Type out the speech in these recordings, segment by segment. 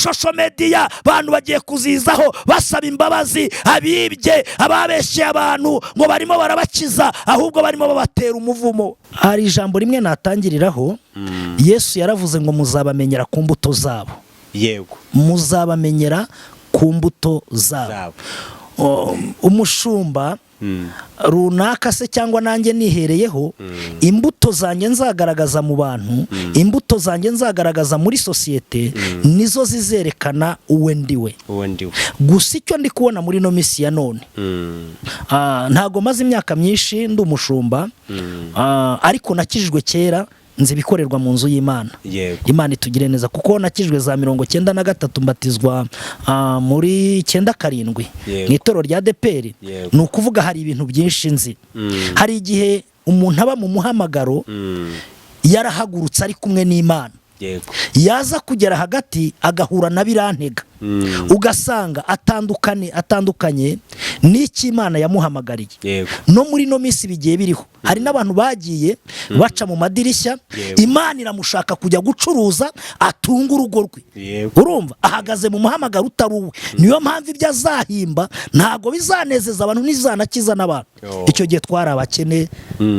social media abantu bagiye kuzizaho basaba imbabazi abibye ababeshye abantu ngo barimo barabakiza ahubwo barimo babatera umuvumo. Hari ijambo rimwe natangiriraho, Yesu yaravuze ngo muzabamenyera ku mbuto zabo. Yego, muzabamenyera ku mbuto zabo. Umushumba runaka se cyangwa nanjye nihereyeho, imbuto zanjye nzagaragaza mu bantu, imbuto zanjye nzagaragaza muri sosiyete, nizo zizerekana uwe ndiwe. Gusa icyo ndi kubona muri no misi ya none, ntago maze imyaka myinshi ndi umushumba, ariko nakijijwe kera, nzi ibikorerwa mu nzu y'Imana. Imana itugire neza kuko nakijwe za 93 mbatizwa muri 97 mu itorero rya Deperi. Ni ukuvuga hari ibintu byinshi nzi. Hari igihe umuntu aba mu muhamagaro yarahagurutse ari kumwe n'Imana, yaza kugera hagati agahura na birantega, ugasanga atandukanye n'iki Imana yamuhamagariye. No muri no misi bigiye biriho, hari n'abantu bagiye baca mu madirishya, Imana iramushaka kujya gucuruza atunga urugo rwe. Urumva ahagaze mu muhamagaro utari uwe. Niyo mpamvu ibyo azahimba ntago bizanezeza abantu nizanakiza n'abantu. Icyo gihe twari abakene,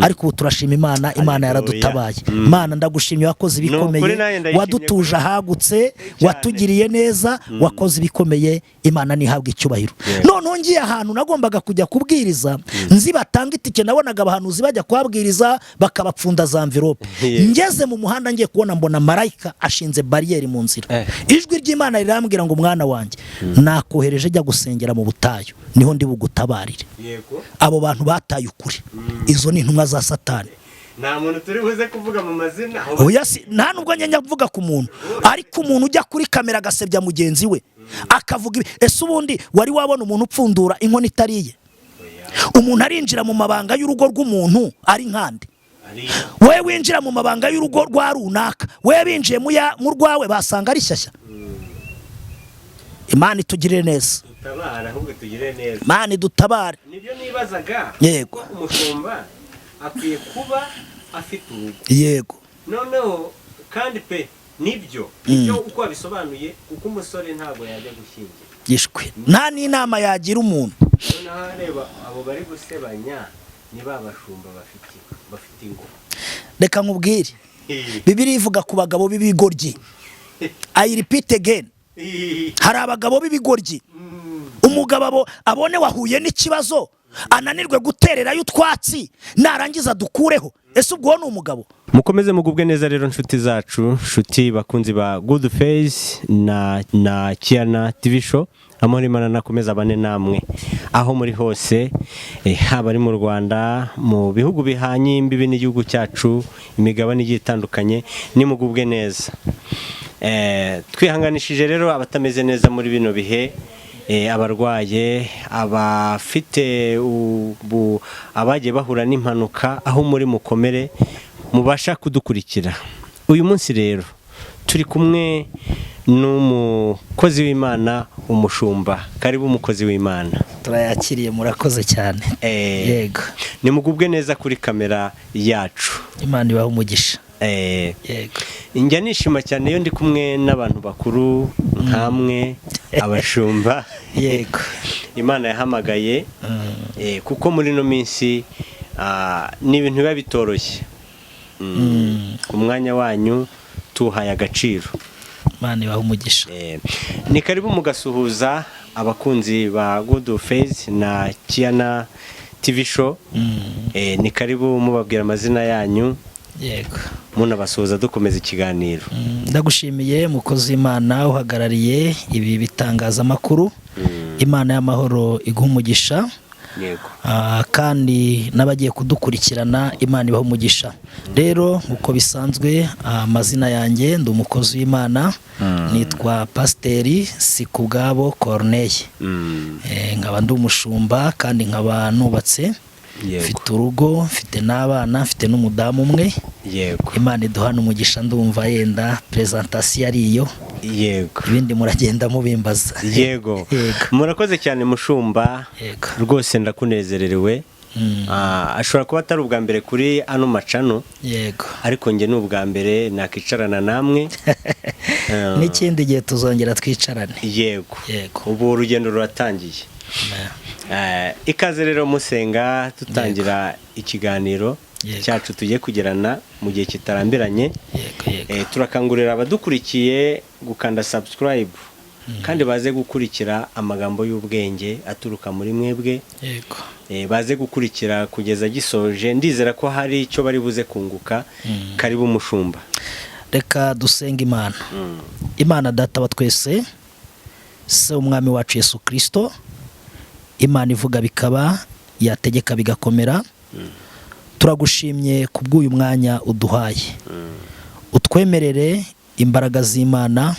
ariko turashima Imana. Imana yaradutabaye. Imana ndagushimye, wakoze ibikomeye, wadutuje ahagutse, watugiriye neza, wakoze ibikomeye. Imana nihabwe icyubahiro. None ngiye ahantu nagombaga kujya kubwiriza, nzi batanga itike, nabonaga abahanuzi bajya kwabwiriza bakabapfunda za envelope. Ngeze mu muhanda ngiye kubona mbona marayika ashinze barriere mu nzira. Ijwi ry'Imana rirambwira ngo mwana wanjye, nakohereje jya gusengera mu butayu, niho ndi bugutabarire. Abo bantu bataye ukuri, izo ni intumwa za Satani. Nta muntu turi buze kuvuga mu mazina. Oya, nta nubwo nyanya kuvuga ku muntu, ariko umuntu ujya kuri kamera agasebya mugenzi we akavuga ese ubundi wari wabona umuntu upfundura inkono itariye? Umuntu arinjira mu mabanga y'urugo rw'umuntu ari nkande. We winjira mu mabanga y'urugo rwa runaka, we binjiye mu rwawe basanga ari shyashya. Imana itugirire neza. Dutabara, ahubwo tugirire neza. Imana idutabare. Nibyo nibazaga. Yego. Umushumba akwiye kuba afite urugo. Yego. Noneho kandi pe nibyo uko wabisobanuye, kuko umusore ntago yajya gushyingira gishwe, nta n'inama yagira umuntu. Noneho areba abo bari gusebanya ni babashumba bafite ingo. Reka nkubwire, Bibiliya ivuga ku bagabo b'ibigoryi. I repeat again, hari abagabo b'ibigoryi. Umugabo abone wahuye n'ikibazo ananirwe gutererayo utwatsi, narangiza dukureho. Ese ubwo ni umugabo? Mukomeze mugubwe neza rero nshuti zacu, nshuti bakunzi ba Good Face na Kiana TV show. Amahoro Imana nakomeza abane namwe aho muri hose, haba ari mu Rwanda, mu bihugu bihanye imbibi n'igihugu cyacu, imigabane igiye itandukanye, ni mugubwe neza. Twihanganishije rero abatameze neza muri bino bihe, abarwaye, abafite abagiye bahura n'impanuka, aho muri mukomere mubasha kudukurikira. Uyu munsi rero turi kumwe n'umukozi w'Imana, umushumba. Karibu umukozi w'Imana. Turayakiriye, murakoze cyane. Yego, ni mugubwe neza kuri kamera yacu. Imana ibahe umugisha. Yego, njya nishima cyane iyo ndi kumwe n'abantu bakuru nkamwe, abashumba. Yego, Imana yahamagaye, kuko muri no minsi ni ibintu biba bitoroshye. Umwanya wanyu tuhaye agaciro. Imana ibahe umugisha. Ni karibu mugasuhuza abakunzi ba Good Face na Kiana TV show. Ni karibu mubabwira amazina yanyu. Yego, munabasuhuza dukomeza ikiganiro. Ndagushimiye mukozi w'Imana uhagarariye ibi bitangaza makuru. Imana y'amahoro iguha umugisha. Yego. Kandi nabagiye kudukurikirana, Imana ibahe umugisha. Rero uko bisanzwe, amazina yanjye ndi umukozi w'Imana, nitwa Pasiteri Sikubwabo Cloneille. Nkaba ndi umushumba kandi nkaba nubatse. Mfite urugo, mfite n'abana, mfite n'umudamu umwe. Yego, Imana iduhana umugisha. Ndumva yenda presentation ariyo. Yego, ibindi muragenda mubimbaza. Yego, murakoze cyane mushumba. Rwose ndakunezererewe ashobora kuba atari ubwa mbere kuri ano macano, yego, ariko njye ni ubwa mbere nakicarana namwe. n'ikindi gihe tuzongera twicarane. Yego, Yego. ubu urugendo ruratangiye. Ikaze rero musenga tutangira ikiganiro cyacu tugiye kugirana mu gihe kitarambiranye. Turakangurira abadukurikiye gukanda subscribe kandi baze gukurikira amagambo y'ubwenge aturuka muri mwebwe. Yego. Baze gukurikira kugeza gisoje, ndizera ko hari icyo bari buze kunguka. Karibu umushumba. Reka dusenga Imana. Imana data wa twese, se umwami wacu Yesu Kristo, Imana ivuga bikaba, yategeka bigakomera. Turagushimye kubw'uyu mwanya uduhaye. Utwemerere imbaraga z'Imana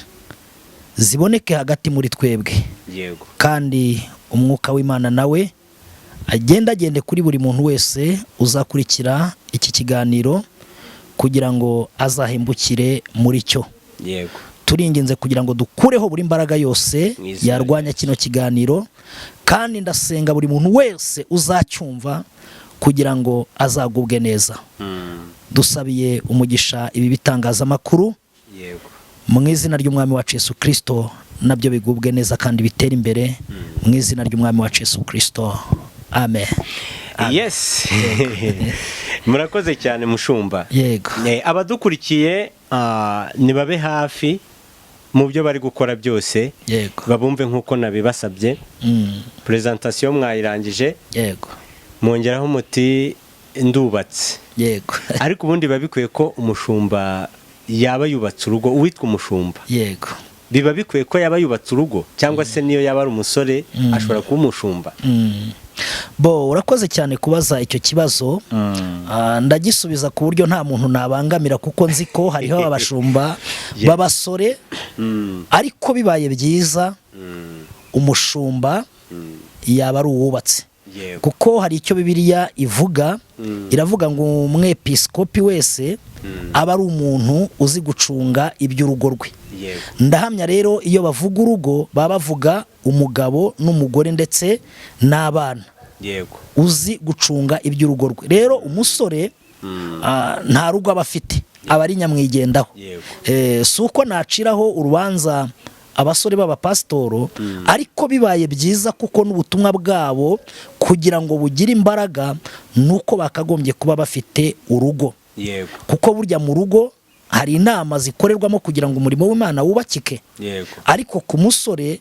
ziboneke hagati muri twebwe. Yego. Kandi umwuka w'Imana nawe agende kuri buri muntu wese uzakurikira iki kiganiro kugira ngo azahimbukire muri cyo. Yego. Turinginze kugira ngo dukureho buri mbaraga yose yarwanya kino kiganiro, kandi ndasenga buri muntu wese uzacyumva kugira ngo azagubwe neza. Dusabiye umugisha ibi bitangazamakuru. Yego. Mu izina ry'umwami wacu Yesu Kristo, nabyo bigubwe neza kandi bitera imbere mu izina ry'umwami wacu Yesu Kristo. Amen. Yes. Murakoze cyane mushumba. Yego. Abadukurikiye nibabe hafi mu byo bari gukora byose. Yego. Babumve nkuko nabibasabye. Presentation mwayirangije. Yego. Mwongeraho muti ndubatse. Yego. Ariko ubundi babikwiye ko umushumba yaba yubatse urugo, uwitwa umushumba. Yego. Biba bikwiye ko yaba yubatse urugo, cyangwa se niyo yaba ari umusore ashobora kuba umushumba. Bo urakoze cyane kubaza icyo kibazo. Ndagisubiza ku buryo nta muntu nabangamira, kuko nzi ko hariho abashumba b'abasore, ariko bibaye byiza umushumba yaba ari uwubatse. Kuko hari icyo Bibiliya ivuga, iravuga ngo umwepiskopi wese aba ari umuntu uzi gucunga iby'urugo rwe. Ndahamya rero iyo bavuga urugo baba bavuga umugabo n'umugore ndetse n'abana. Yego. Uzi gucunga iby'urugo rwe. Rero umusore nta rugo aba afite, aba ari nyamwigendaho. Si uko naciraho urubanza abasore b'abapasitoro, ariko bibaye byiza kuko n'ubutumwa bwabo kugira ngo bugire imbaraga nuko bakagombye kuba bafite urugo. Yego. Kuko burya mu rugo hari inama zikorerwamo kugira ngo umurimo w'Imana wubakike. Yego. Ariko ku musore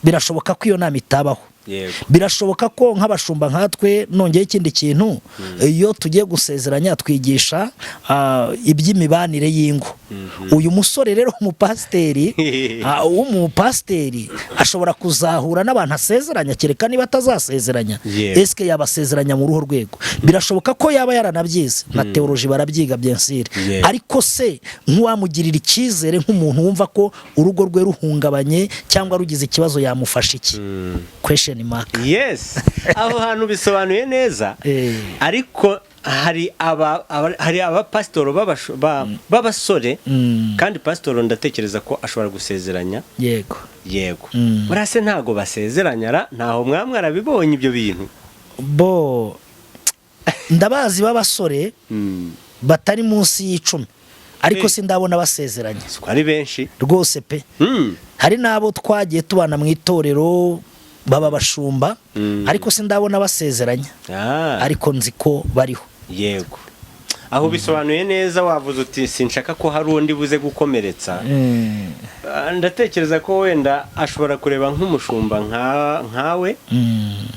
birashoboka ko iyo nama itabaho. Yego. Birashoboka ko nk'abashumba nkatwe, nongeye ikindi kintu, iyo tugiye gusezeranya twigisha iby'imibanire y'ingo. Uyu musore rero umupasiteri ashobora kuzahura n'abantu asezeranya, kereka niba atazasezeranya. Eske yabasezeranya mu ruho rwego? Birashoboka ko yaba yaranabyize na teoloji, barabyiga byensire. Ariko se nk'uwamugirira icyizere nk'umuntu wumva ko urugo rwe ruhungabanye cyangwa rugize ikibazo, yamufasha iki? Question mark. Yes. Aho hantu bisobanuye neza. Ariko hari abapasitoro b'abasore, kandi pasitoro ndatekereza ko ashobora gusezeranya. Yego. Yego. Murase ntago basezeranyara, ntaho mwamwarabibonye ibyo bintu. Bo ndabazi b'abasore batari munsi y'10, ariko sindabona basezeranya. Ari benshi rwose pe. Hari nabo twagiye tubana mu itorero baba bashumba, ariko sindabona basezeranya. Ariko nzi ko bariho. Yego. Aho bisobanuye neza, wavuze uti sinshaka ko hari undi buze gukomeretsa. Ndatekereza ko wenda ashobora kureba nk'umushumba nkawe,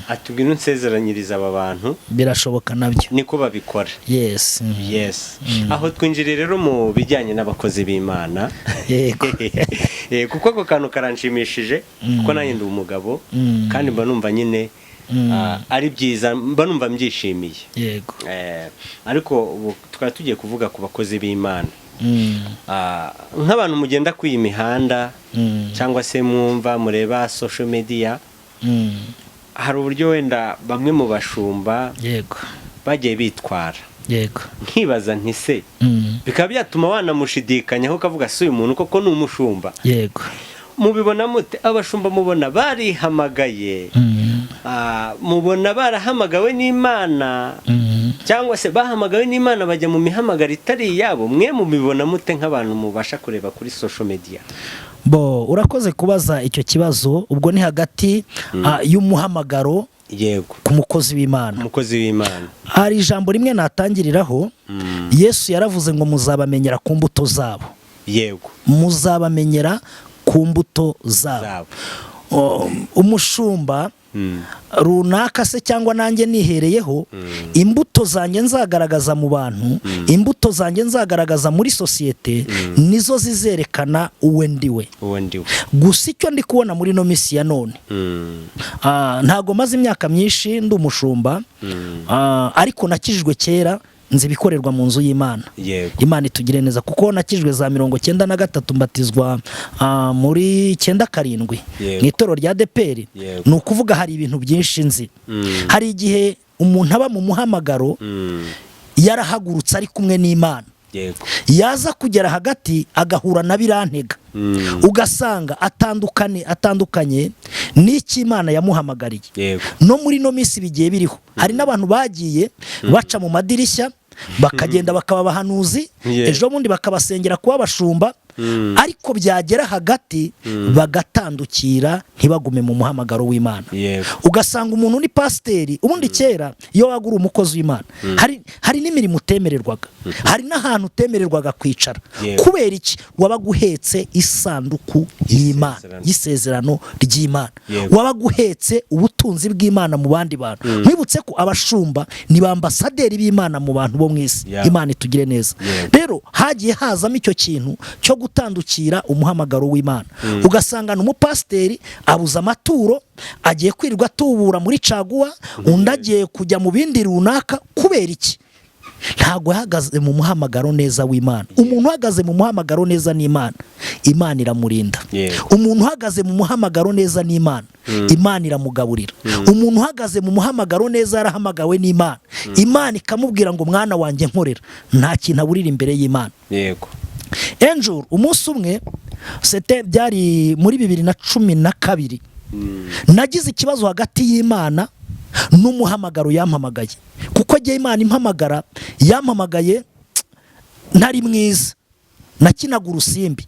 atubwira unsezeranyiriza aba bantu. Birashoboka nabyo. Niko babikora. Yes. Yes. Aho twinjire rero mu bijyanye n'abakozi b'Imana. Yego. Kuko ako kantu karanshimishije, kuko nanjye ndi umugabo, kandi mba numva nyine ari byiza, mba numva mbyishimiye. Yego. Ariko ubu twari tugiye kuvuga ku bakozi b'Imana. Nk'abantu mugenda kwiyi mihanda, cyangwa se mwumva mureba social media, hari uburyo wenda bamwe mu bashumba yego bagiye bitwara. Yego. Nkibaza nti se bikaba byatuma wanamushidikanyaho kavuga se uyu muntu koko ni umushumba. Yego. Mubibona mute? Abashumba mubona barihamagaye mubona barahamagawe n'Imana cyangwa se bahamagawe n'Imana bajya mu mihamagaro itari iyabo, mwe mubibona mute nk'abantu mubasha kureba kuri social media? Urakoze kubaza icyo kibazo. Ubwo ni hagati y'umuhamagaro yego ku mukozi w'Imana. Umukozi w'Imana hari ijambo rimwe natangiriraho. Yesu yaravuze ngo muzabamenyera ku mbuto zabo. Yego, muzabamenyera ku mbuto zabo. Umushumba runaka se cyangwa nanjye nihereyeho, imbuto zanjye nzagaragaza mu bantu, imbuto zanjye nzagaragaza muri sosiyete, nizo zizerekana uwe ndiwe. Gusa icyo ndi kubona muri no misi ya none, ntago maze imyaka myinshi ndi umushumba, ariko nakijijwe kera nzi bikorerwa mu nzu y'Imana. Imana itugire neza, kuko nakijwe za 93 mbatizwa muri 97 mu itorero rya Deperi. Ni ukuvuga hari ibintu byinshi nzi. Hari igihe umuntu aba mu muhamagaro yarahagurutse ari kumwe n'Imana, yaza kugera hagati agahura na birantega, ugasanga atandukanye n'iki Imana yamuhamagariye. No muri no misi bigiye biriho, hari n'abantu bagiye baca mu madirishya bakagenda bakaba abahanuzi, ejo bundi bakabasengera kuba abashumba, ariko byagera hagati bagatandukira ntibagume mu muhamagaro w'Imana. Ugasanga umuntu ni pasiteri, ubundi kera iyo wagura umukozi w'Imana hari n'imirimo utemererwaga, hari n'ahantu utemererwaga kwicara. Kubera iki? wabaga uhetse isanduku y'Imana, y'isezerano ry'Imana, wabaga uhetse ubutunzi bw'Imana mu bandi bantu. Mwibutse ko abashumba ni ba ambasaderi b'Imana mu bantu bo mw'isi. Imana itugire neza. Rero hagiye hazamo icyo kintu cyo gutandukira umuhamagaro w'Imana. Ugasanga umupasiteri abuza amaturo, agiye kwirirwa atubura muri caguwa, undi agiye kujya mu bindi runaka. Kubera iki? Ntago yahagaze mu muhamagaro neza w'Imana. Umuntu uhagaze mu muhamagaro neza n'Imana, Imana iramurinda. Umuntu uhagaze mu muhamagaro neza n'Imana, Imana iramugaburira. Umuntu uhagaze mu muhamagaro neza yarahamagawe n'Imana, Imana ikamubwira ngo mwana wanjye nkorera, nta kintu aburira imbere y'Imana. Yego. Enjur umunsi umwe byari muri 2012, nagize ikibazo hagati y'Imana n'umuhamagaro yampamagaye, kuko agiye Imana impamagara yampamagaye ntari mwiza, nakinaga urusimbi.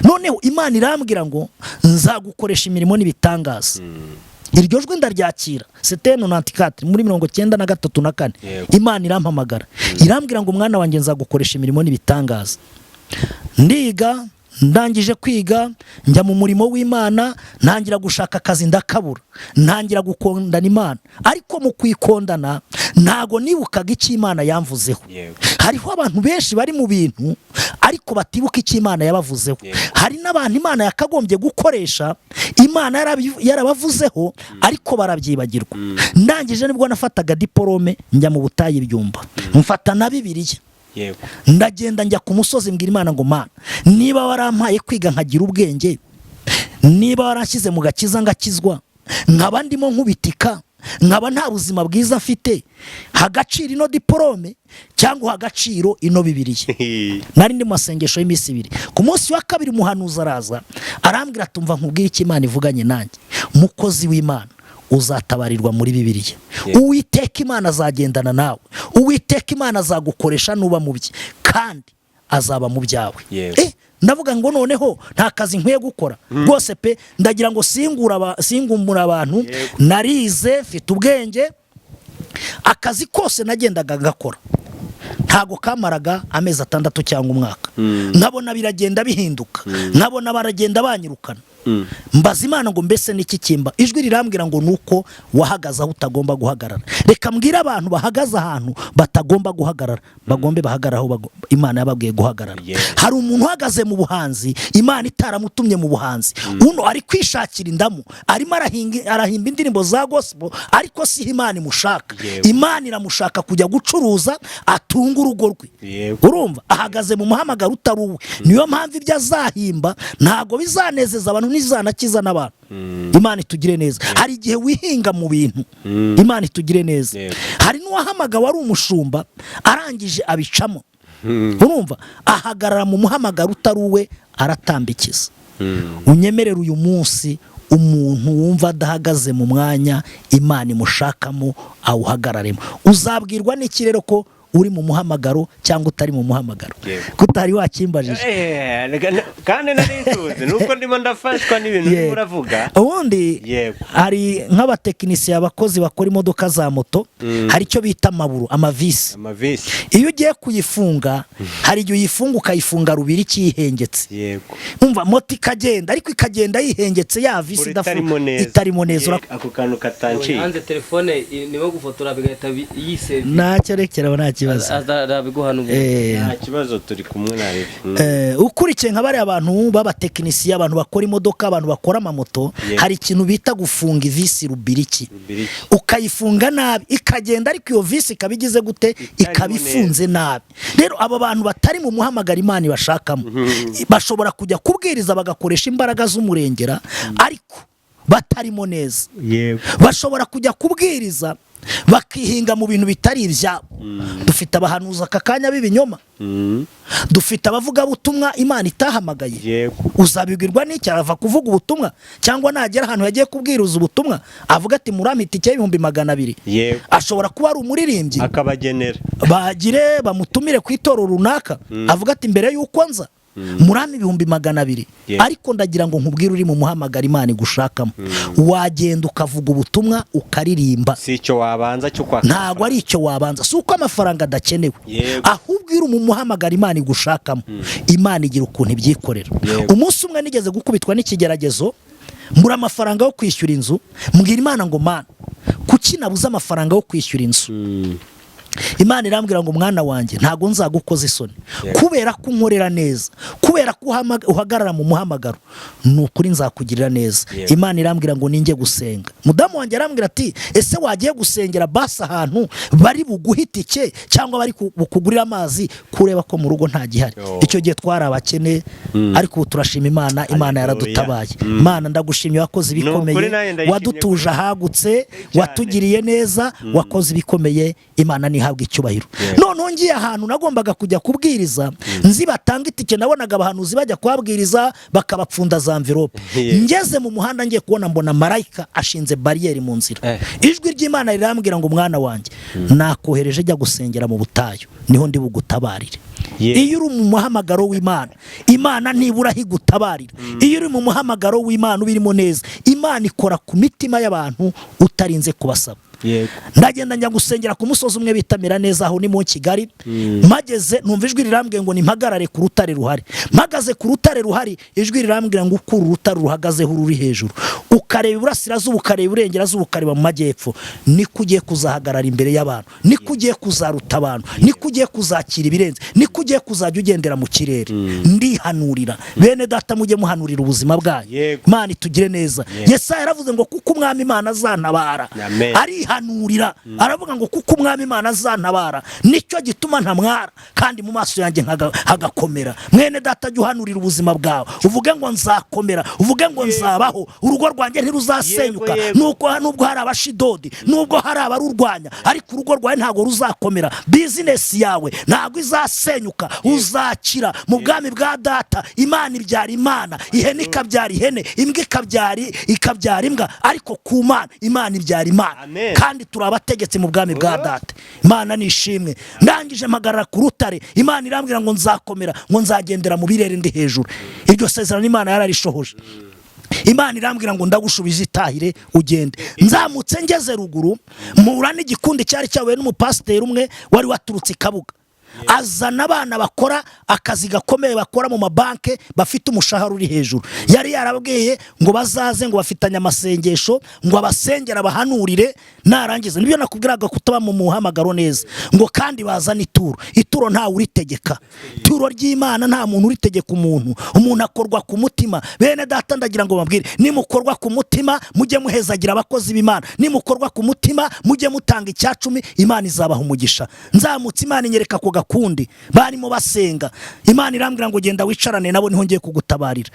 Noneho Imana irambwira ngo nzagukoresha imirimo n'ibitangaza. Iryo jwi ndaryakira. C'était 94 muri 1994. Imana irampamagara irambwira ngo mwana wanjye nzagukoresha imirimo n'ibitangaza. Ndiga, ndangije kwiga njya mu murimo w'Imana, ntangira gushaka akazi ndakabura, ntangira gukondana Imana. Ariko mu kwikondana ntago nibukaga icyo Imana yamvuzeho. Hariho abantu benshi bari mu bintu ariko batibuka icyo Imana yabavuzeho. Hari n'abantu Imana yakagombye gukoresha, Imana yarabavuzeho ariko barabyibagirwa. Ndangije nibwo nafataga diplome njya mu butayi byumba, mfata na Bibiliya. Ndagenda njya ku musozi mbwira Imana ngo Mana, niba warampaye kwiga nkagira ubwenge, niba waranshyize mu gakiza ngakizwa, nkaba ndimo nkubitika, nkaba nta buzima bwiza mfite, hagaciro ino diplome cyangwa hagaciro ino Bibiliya. Nari ndi mu masengesho y'iminsi 2. Ku munsi wa kabiri umuhanuzi araza arambwira tumva nkubwira icyo Imana ivuganye nanjye, mukozi w'Imana uzatabarirwa muri Bibiliya. Uwiteka Imana azagendana nawe, Uwiteka Imana azagukoresha nuba mu bye, kandi azaba mu byawe. Ndavuga ngo noneho nta kazi nkwiye gukora rwose pe, ndagira ngo singumbura abantu, narize mfite ubwenge, akazi kose nagendaga gakora ntago kamaraga amezi 6 cyangwa umwaka. Nkabona biragenda bihinduka, nkabona baragenda banyirukana. Mbaza Imana ngo mbese niki kimba? Ijwi rirambwira ngo nuko wahagaze aho utagomba guhagarara. Reka mbwira abantu bahagaze ahantu batagomba guhagarara, bagombe bahagarara aho Imana yababwiye guhagarara. Hari umuntu uhagaze mu buhanzi, Imana itaramutumye mu buhanzi. Uno ari kwishakira indamu, arimo arahimba indirimbo za gospel, ariko si Imana imushaka. Imana iramushaka kujya gucuruza atunga urugo rwe. Urumva ahagaze mu muhamagaro utaruwe. Niyo mpamvu ibyo azahimba ntago bizanezeza abantu, nizanakiza n'abantu. Imana itugire neza. Hari igihe wihinga mu bintu, Imana itugire neza. Hari n'uwahamagawe wari umushumba arangije abicamo. Urumva ahagarara mu muhamagaro utaruwe, aratambikiza. Unyemerera uyu munsi umuntu wumva adahagaze mu mwanya Imana imushakamo awuhagararemo. Uzabwirwa n'iki rero ko uri mu muhamagaro cyangwa utari mu muhamagaro? Kutari wakimbajije kandi narituze nuko ndimo ndafashwa n'ibintu uravuga. Ubundi hari nk'abatekinisiye abakozi bakora imodoka za moto, hari icyo bita amaburo, amavisi. Iyo ugiye kuyifunga hari igihe uyifunga ukayifunga rubiri cyihengetse. Umva moto ikagenda ariko ikagenda yihengetse ya visi itarimo neza. Ako kantu katanciye. Hanze telefone nibo gufotora bigahita yise. Nacyerekera nta kibazo. Nta kibazo turi kumwe na Rev. Ukurikiye nka bari abantu b'abatekinisiye, abantu bakora imodoka, abantu bakora amamoto, hari ikintu bita gufunga ivisi rubiriki. Ukayifunga nabi ikagenda ariko iyo visi ikabigize gute, ikabifunze nabi. Rero abo bantu batari mu muhamagara Imana bashakamo bashobora kujya kubwiriza bagakoresha imbaraga z'umurengera ariko batarimo neza. Bashobora kujya kubwiriza bakihinga mu bintu bitari ibyabo. Dufite abahanuza aka kanya b'ibinyoma, dufite abavugabutumwa Imana itahamagaye. Uzabibwirwa n'iki? Arava kuvuga ubutumwa cyangwa nagera ahantu yagiye kubwiriza ubutumwa avuga ati muramita icyo 200,000. Ashobora kuba ari umuririmbyi akabagenera, bagire bamutumire ku itorero runaka, avuga ati mbere y'uko nza murami 200,000. Ariko ndagira ngo nkubwire uri mu muhamagara Imana gushakamo, wagenda ukavuga ubutumwa ukaririmba, si icyo wabanza cyo kwaka. Ntago ari icyo wabanza, si uko amafaranga adakenewe, ahubwo uri mu muhamagara Imana gushakamo, Imana igira ukuntu ibyikorera. Umunsi umwe nigeze gukubitwa n'ikigeragezo, muri amafaranga yo kwishyura inzu, mbwira Imana ngo Mana kuki nabuze amafaranga yo kwishyura inzu? Imana irambwira ngo mwana wanjye ntago nzagukoza isoni, kubera ko unkorera neza, kubera ko uhagarara mu muhamagaro, nukuri nzakugirira neza. Imana irambwira ngo ninjye gusenga. Mudamu wanjye arambwira ati ese wagiye gusengera basi ahantu bari buguhitike cyangwa bari kugurira amazi kureba ko mu rugo nta gihari? Icyo gihe twari abakene ariko ubu turashima Imana. Imana yaradutabaye. Imana ndagushimye, wakoze ibikomeye, wadutuje ahagutse, watugiriye neza, wakoze ibikomeye. Imana ni habwa icyubahiro. None ngiye ahantu nagombaga kujya kubwiriza, nzi batanga itike, nabonaga abahanuzi bajya kubabwiriza bakabapfunda za envelope. Ngeze mu muhanda ngiye kubona mbona marayika ashinze bariyeri mu nzira. Ijwi ry'Imana rirambwira ngo mwana wanjye nakohereje jya gusengera mu butayu, niho ndi bugutabarire. Iyo uri mu muhamagaro w'Imana, Imana ntibura higutabarira. Iyo uri mu muhamagaro w'Imana ubirimo neza, Imana ikora ku mitima y'abantu utarinze kubasaba. Ndagenda njya gusengera ku musozi umwe bitamira neza, aho ni mu Kigali. Mageze numva ijwi rirambwiye ngo nimpagarare ku rutare ruhari. Mpagaze ku rutare ruhari, ijwi rirambwira ngo ukuru rutare ruhagazeho ruri hejuru, ukareba iburasirazuba, ukareba iburengerazuba, ukareba mu majyepfo, niko ugiye kuzahagarara imbere y'abantu, niko ugiye kuzaruta abantu, niko ugiye kuzakira ibirenze, niko ugiye kuzajya ugendera mu kirere. Ndihanurira bene data, mujye muhanurira ubuzima bwanyu. Imana itugire neza. Yesaya yaravuze ngo kuko umwami Imana azantabara. Arihanurira aravuga ngo kuko umwami Imana azantabara nicyo gituma ntamwara kandi mu maso yanjye hagakomera. Mwene data jya uhanurira ubuzima bwawe, uvuge ngo nzakomera, uvuge ngo nzabaho, urugo rwanjye ntiruzasenyuka. Nubwo hari abashidodi, nubwo hari abarurwanya, ariko urugo rwawe ntago ruzakomera. Bizinesi yawe ntago izasenyuka, uzakira mu bwami bwa data. Imana ibyara Imana, ihene ikabyara ihene, imbwa ikabyara imbwa, ariko ku Mana Imana ibyara Imana. Kandi turabategetse mu bwami bwa data. Imana nishimwe. Ndangije mpagarara ku rutare, Imana irambwira ngo nzakomera, ngo nzagendera mu birere ndi hejuru. Iryo sezerano Imana yararishohoje. Imana irambwira ngo ndagushubiza itahire ugende. Nzamutse ngeze ruguru, mpura n'igikundi cyari cyawe n'umupasiteri umwe wari waturutse Kabuga. Azana abana bakora akazi gakomeye, bakora mu mabanke, bafite umushahara uri hejuru. Yari yarabwiye ngo bazaze, ngo bafitanye amasengesho, ngo abasengera bahanurire. Narangiza nibyo nakubwiraga kutaba mu muhamagaro neza, ngo kandi bazana ituro nta uritegeka. Ituro ry'Imana nta muntu uritegeka umuntu akorwa ku mutima. Bene data ndagira ngo babwire, nimukorwa ku mutima mujye muhezagira abakozi b'Imana, nimukorwa ku mutima mujye mutanga icya 10, Imana izabaha umugisha. Nzamutse Imana inyereka ko kundi barimo basenga, Imana irambwira ngo genda wicarane nabo, niho ngiye kugutabarira.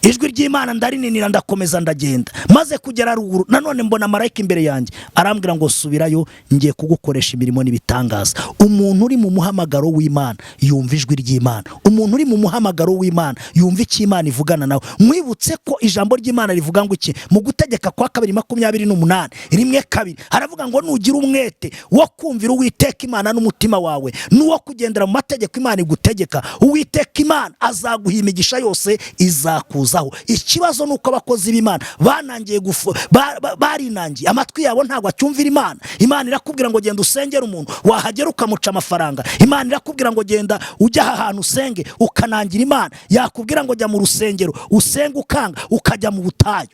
ijwi ry'Imana ndarininira ndakomeza ndagenda, maze kugera ruguru nanone mbona marayika imbere yanjye arambwira ngo subirayo, ngiye kugukoresha imirimo n'ibitangaza. Umuntu uri mu muhamagaro w'Imana yumva ijwi ry'Imana, umuntu uri mu muhamagaro w'Imana yumva icyo Imana ivugana nawe. Mwibutse ko ijambo ry'Imana rivuga ngo iki mu Gutegeka kwa 2:28 rimwe kabiri haravuga ngo nugira umwete wo kumvira Uwiteka Imana n'umutima wawe n'uwo kugendera mu mategeko Imana igutegeka, Uwiteka Imana azaguha imigisha yose izakuzaho. Ikibazo nuko abakozi b'Imana banangiye barinangiye, amatwi yabo ntabwo acyumvira Imana. Imana irakubwira ngo genda usengera umuntu, wahagera ukamuca amafaranga. Imana irakubwira ngo genda ujya ahantu usenge, ukanangira Imana. Yakubwira ngo jya mu rusengero usenga ukanga, ukajya mu butayu.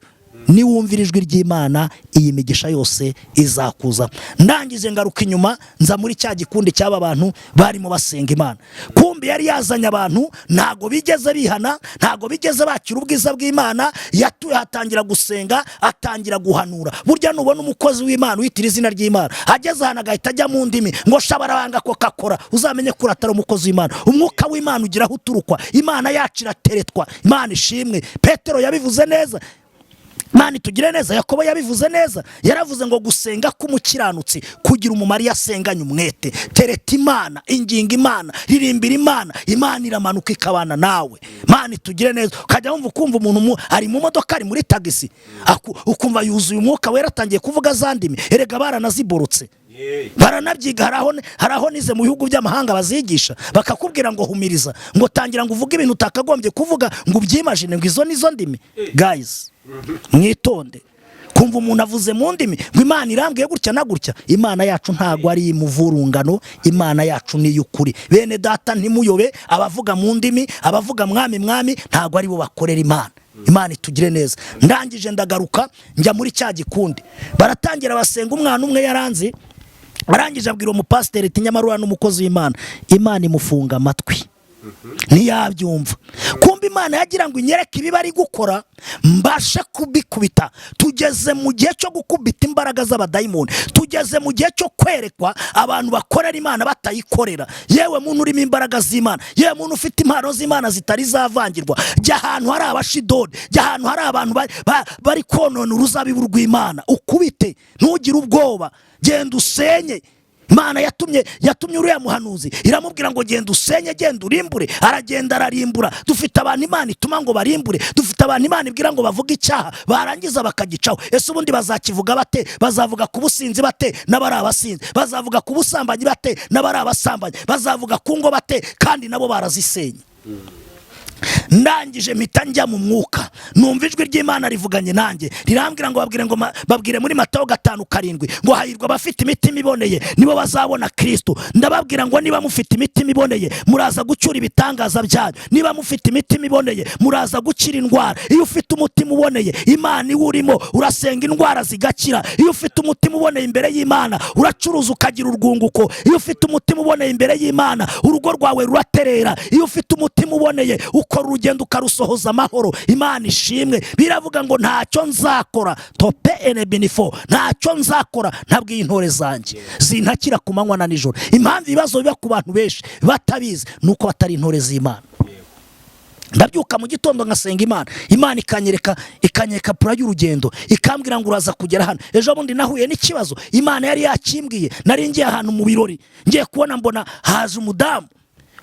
Niwumvira ijwi ry'Imana iyi migisha yose izakuza. Ndangize ngaruka inyuma nza muri cya gikundi cy'aba bantu barimo basenga Imana. Kumbi yari yazanye abantu ntago bigeze bihana, ntago bigeze bakira ubwiza bw'Imana. Yatuye hatangira gusenga, atangira guhanura. Burya nubona umukozi w'Imana witira izina ry'Imana ageze hana agahita ajya mu ndimi ngo shabarabanga ko kakora, uzamenye ko uratara umukozi w'Imana. Umwuka w'Imana ugira aho uturukwa, Imana yacu irateretwa. Imana ishimwe. Petero yabivuze neza, Imana tugire neza. Yakobo yabivuze neza, yaravuze ngo gusenga k'umukiranutsi kugira umumaro yasenganye umwete. Tereta Imana, inginga Imana, ririmbira Imana, Imana iramanuka ikabana nawe. Imana tugire neza. Ukajya wumva ukumva umuntu ari mu modoka ari muri tagisi ukumva yuzuye umwuka wera atangiye kuvuga za ndimi. Erega baranaziborotse, baranabyiga. Haraho nize mu bihugu by'amahanga bazigisha bakakubwira ngo humiriza, ngo tangira ngo uvuge ibintu utakagombye kuvuga, ngo ubyimagine ngo izo nizo ndimi. Guys, mwitonde. Kumva umuntu avuze mu ndimi ngo Imana irambwiye gutya na gutya. Imana yacu ntago ari imuvurungano, Imana yacu ni y'ukuri. Bene data ntimuyobe, abavuga mu ndimi, abavuga mwami mwami ntago ari bo bakorera Imana. Imana tugire neza. Ndangije ndagaruka njya muri cya gikundi, baratangira basenga. Umwana umwe yaranze, arangije abwira umupasiteri ati nyamara n'umukozi w'Imana, Imana imufunga amatwi ntiyabyumva. Kumbi Imana yagira ngo inyereke ibiba ari gukora mbashe kubikubita. Tugeze mu gihe cyo gukubita imbaraga z'abadayimoni, tugeze mu gihe cyo kwerekwa abantu bakorera Imana batayikorera. Yewe muntu urimo imbaraga z'Imana, yewe muntu ufite impano z'Imana zitari zavangirwa, jya ahantu hari abashidodi, jya ahantu hari abantu bari konona uruzabibu rw'Imana, ukubite, ntugire ubwoba, genda usenye. Imana yatumye uriya muhanuzi iramubwira ngo genda usenye, genda urimbure. Aragenda ararimbura. Dufite abantu Imana ituma ngo barimbure, dufite abantu Imana ibwira ngo bavuge icyaha barangiza bakagicaho. Ese ubundi bazakivuga bate? Bazavuga ku businzi bate n'abari abasinzi? Bazavuga ku busambanyi bate n'abari abasambanyi? Bazavuga ku ngo bate kandi nabo barazisenye? Ndangije mpita njya mu mwuka, numva ijwi ry'Imana rivuganye nanjye, rirambwira ngo babwire muri Matayo 5:7 ngo hahirwa abafite imitima iboneye nibo bazabona Kristo. Ndababwira ngo niba mufite imitima iboneye muraza gucyura ibitangaza byanyu, niba mufite imitima iboneye muraza gukira indwara. Iyo ufite umutima uboneye Imana iwurimo urasenga indwara zigakira. Iyo ufite umutima uboneye imbere y'Imana uracuruza ukagira urwunguko. Iyo ufite umutima uboneye imbere y'Imana urugo rwawe ruraterera. Iyo ufite umutima uboneye ukora urugendo ukarusohoza amahoro. Imana ishimwe. Biravuga ngo ntacyo nzakora tope enebinifo, ntacyo nzakora ntabwiye intore zanjye zintakira ku manywa na nijoro. Impamvu ibibazo biba ku bantu benshi batabizi nuko batari intore z'Imana. Ndabyuka mu gitondo ngasenga Imana, Imana ikanyereka pura y'urugendo, ikambwira ngo uraza kugera hano. Ejo bundi nahuye n'ikibazo, Imana yari yakimbwiye. Nari ngiye ahantu mu birori, ngiye kubona mbona haje umudamu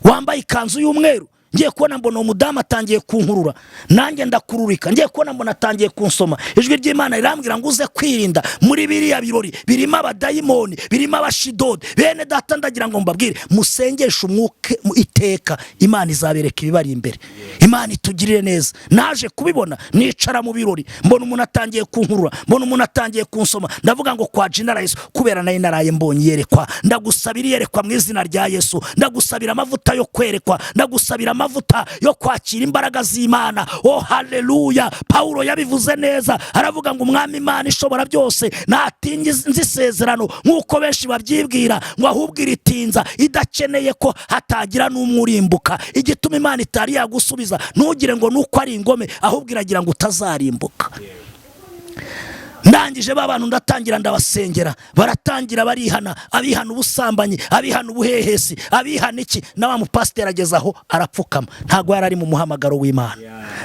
wambaye ikanzu y'umweru. Ngiye kubona mbona umudamu atangiye kunkurura, nanjye ndakururika. Ngiye kubona mbona atangiye kunsoma. Ijwi ry'Imana rirambwira ngo uze kwirinda muri biriya birori birimo abadayimoni, birimo abashidodi. Bene data ndagira ngo mbabwire musengeshe umwuka iteka, Imana izabereka ibibari imbere. Imana itugirire neza. Naje kubibona nicara mu birori mbona umuntu atangiye kunkurura, mbona umuntu atangiye kunsoma. Ndavuga ngo kwa Jinara Yesu, kubera nayo naraye mbonye yerekwa. Ndagusabira yerekwa mu izina rya Yesu. Ndagusabira amavuta yo kwerekwa, ndagusabira amavuta yo kwakira imbaraga z'Imana. Oh haleluya. Paulo yabivuze neza, aravuga ngo umwami Imana ishobora byose natinye nzisezerano nkuko benshi babyibwira, ngo ahubwo iritinza idakeneye ko hatagira n'umwe urimbuka. Igituma Imana itari yagusubiza ntugire ngo nuko ari ingome, ahubwo iragira ngo utazarimbuka. ndangije ba bantu ndatangira ndabasengera, baratangira barihana, abihana ubusambanyi, abihana ubuhehesi, abihana iki, na wa mupasiteri ageze aho arapfukama. Ntago yari ari mu muhamagaro w'Imana,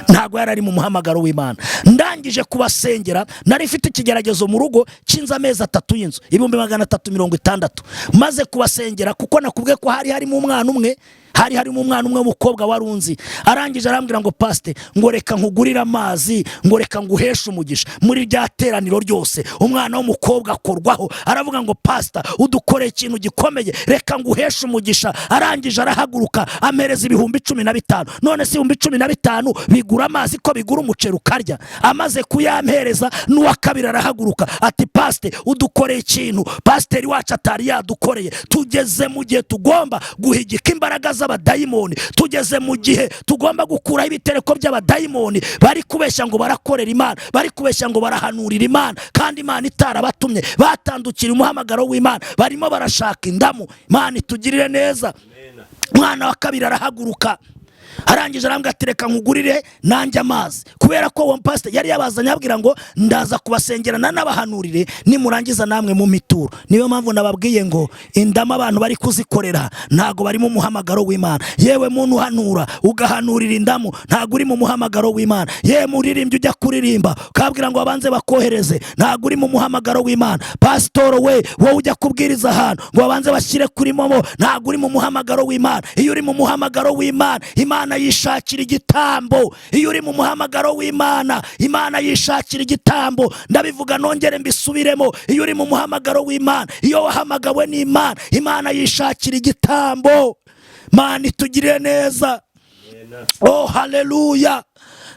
ntago yari ari mu muhamagaro w'Imana. Ndangije kubasengera, nari mfite ikigeragezo mu rugo cy'inzu amezi 3 y'inzu 1360, maze kubasengera kuko nakubwiye ko harimo umwana umwe, harimo umwana umwe w'umukobwa warunzi. Arangije arambwira ngo pasite, ngo reka nkugurire amazi, ngo reka nguheshe umugisha. Muri rya teraniro ryose umwana w'umukobwa akorwaho, aravuga ngo pasita, udukoreye ikintu gikomeye, reka nguheshe umugisha. Arangije arahaguruka amereza 15,000. None si 15,000 bigura amazi ko bigura umuceri ukarya? Amaze kuyampereza, n'uwa kabiri arahaguruka ati pasite, udukoreye ikintu pasiteri wacu atari yadukoreye. Tugeze mu gihe tugomba guhigika imbaraga z'abadayimoni, tugeze mu gihe tugomba gukuraho ibitereko by'abadayimoni bari kubeshya ngo barakorera Imana, bari kubeshya ngo barahanurira Imana, kandi Imana itarabatumye. Batandukira umuhamagaro w'Imana, barimo barashaka indamu. Imana itugirire neza. Mwana wa kabiri arahaguruka, arangije arambwira ati reka nkugurire nanjye amazi, kubera ko uwo pastor yari yabazanye abwira ngo ndaza kubasengerana n'abahanurire nimurangiza namwe mu mituro. Niyo mpamvu nababwiye ngo indama abantu bari kuzikorera ntago bari mu muhamagaro w'Imana. Yewe muntu uhanura ugahanurira indamu, ntago uri mu muhamagaro w'Imana. Yewe muririmbye ujya kuririmba ukabwira ngo abanze bakohereze, ntago uri mu muhamagaro w'Imana. Pastor we wowe ujya kubwiriza ahantu ngo abanze bashyire kuri momo, ntago uri mu muhamagaro w'Imana. Iyo uri mu muhamagaro w'Imana, Imana yishakira igitambo. Iyo uri mu muhamagaro w'Imana, Imana yishakira igitambo. Ndabivuga nongere mbisubiremo, iyo uri mu muhamagaro w'Imana, iyo wahamagawe n'Imana, Imana yishakira igitambo. Mana itugirire neza. Oh haleluya.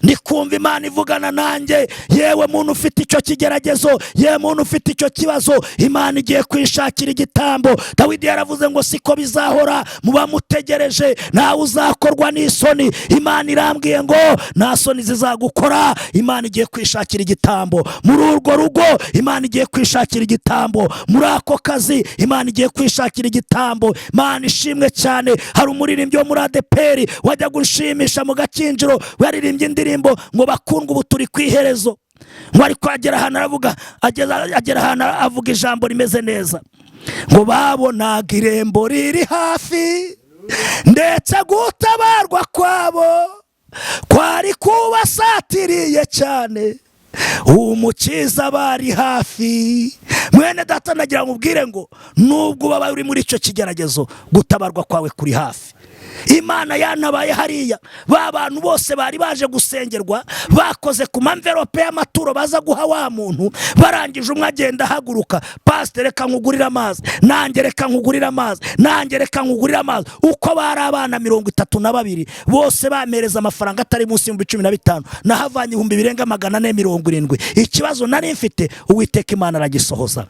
Ndikumva Imana ivugana nanjye. Yewe muntu ufite icyo kigeragezo, yewe muntu ufite icyo kibazo, Imana igiye kwishakira igitambo. Dawidi yaravuze ngo siko bizahora, muba mutegereje nawe uzakorwa n'isoni. Imana irambwiye ngo nta soni zizagukora. Imana igiye kwishakira igitambo muri urwo rugo, Imana igiye kwishakira igitambo muri ako kazi, Imana igiye kwishakira igitambo. Imana ishimwe cyane. Hari umuririmbyi wo muri ADPR wajya gushimisha mu gakinjiro, yaririmbye indirimbo ngo bakundwa ubu turi kwiherezo. Ngo ari kwagera ahantu aravuga, agera ahantu avuga ijambo rimeze neza ngo babonaga irembo riri hafi, ndetse gutabarwa kwabo kwari kubasatiriye cyane, umukiza bari hafi. Mwene data nagira nkubwire ngo nubwo baba uri muri icyo kigeragezo, gutabarwa kwawe kuri hafi. Imana yanabaye hariya, ba bantu bose bari baje gusengerwa bakoze ku envelope y'amaturo baza guha wa muntu. Barangije umwe agenda ahaguruka, pastor reka nkugurira amazi, nanjye reka nkugurira amazi, nanjye reka nkugurira amazi. Uko bari abana 32 bose bamereza amafaranga atari munsi y'15,000, nahavanye 2,470. Ikibazo nari mfite Uwiteka Imana aragisohoza.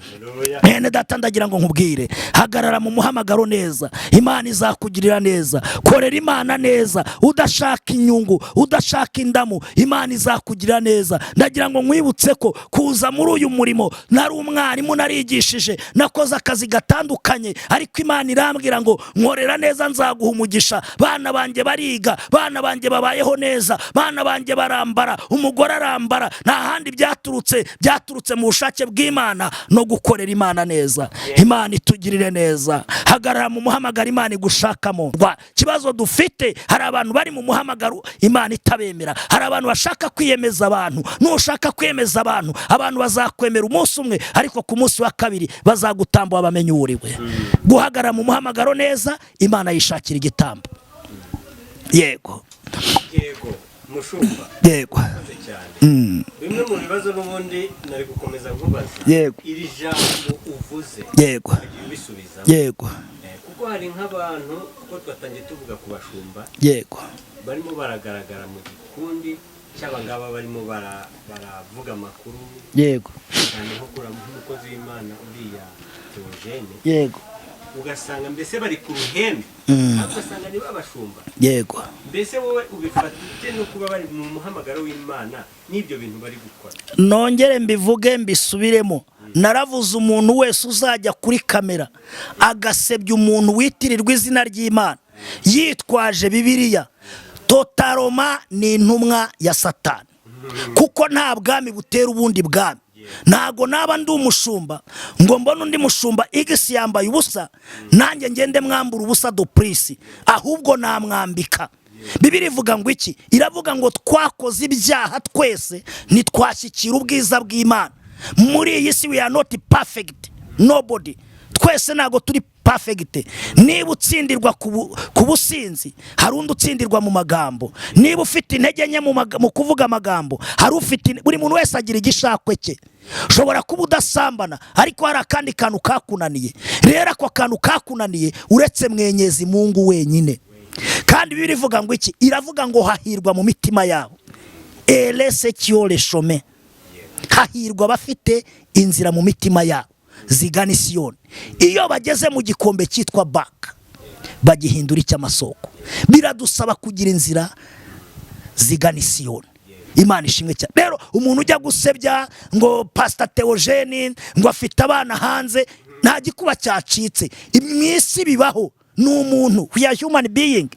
Mwene data ndagira ngo nkubwire, hagarara mu muhamagaro neza, Imana izakugirira neza. Korera Imana neza, udashaka inyungu, udashaka indamu, Imana izakugirira neza. Ndagira ngo nkwibutse ko kuza muri uyu murimo nari umwarimu, narigishije, nakoze akazi gatandukanye, ariko Imana irambwira ngo nkorera neza nzaguha umugisha. Bana banjye bariga, bana banjye babayeho neza, bana banjye barambara, umugore arambara. Nta handi byaturutse mu bushake bw'Imana no gukorera Imana neza. Imana itugirire neza. Hagarara mu muhamagaro Imana igushakamo. Kibazo dufite, hari abantu bari mu muhamagaro Imana itabemera. Hari abantu bashaka kwiyemeza abantu. Nushaka kwiyemeza abantu, abantu bazakwemera umunsi umwe, ariko ku munsi wa kabiri bazagutamba bamenye uriwe. Guhagarara mu muhamagaro neza, Imana yishakira igitambo. Yego mushumba. Yego. Bimwe mu bibazo n'ubundi nari gukomeza nkubaza. Yego. Iri jambo uvuze. Yego. Bisubiza. Yego. Kuko hari nk'abantu, kuko twatangiye tuvuga ku bashumba. Yego. Barimo baragaragara mu gikundi cy'abangaba, barimo baravuga amakuru. Yego. Cyane nko kuri umukozi w'Imana uriya Theogene. Yego. Ugasanga mbese bari ku ruhembe, ugasanga ni babashumba. Yego. Mbese wowe ubifatite no kuba bari mu muhamagaro w'Imana n'ibyo bintu bari gukora? Nongere mbivuge mbisubiremo. Naravuze umuntu wese uzajya kuri kamera agasebya umuntu witirirwa izina ry'Imana yitwaje Bibiliya, totaloma ni intumwa ya Satani. Kuko nta bwami butera ubundi bwami. ntago naba ndi umushumba ngo mbone undi mushumba igisi yambaye ubusa nanjye ngende mwambura ubusa duprisi, ahubwo namwambika. Bibiri ivuga ngo iki? Iravuga ngo twakoze ibyaha twese ntitwashyikira ubwiza bw'Imana. Muri iyi si we are not perfect, nobody. Twese ntago turi perfect. Niba utsindirwa ku businzi, hari undi utsindirwa mu magambo. Niba ufite intege nke mu kuvuga amagambo, hari ufite. Buri muntu wese agira igishakwe cye. Ushobora kuba udasambana ariko hari akandi kantu kakunaniye. Rero ako kantu kakunaniye uretse mwenyezi Mungu wenyine. Kandi Bibiri ivuga ngo iki? Iravuga ngo hahirwa mu mitima yabo. Elese kiole shome. Hahirwa bafite inzira mu mitima yabo zigana Siyoni. Iyo bageze mu gikombe cyitwa baka bagihindura icy'amasoko. Biradusaba kugira inzira zigana Siyoni. Imana ishimwe cyane. Rero umuntu ujya gusebya ngo Pastor Theogene ngo afite abana hanze, nta gikuba cyacitse. Imisi bibaho. N'umuntu, we are human being.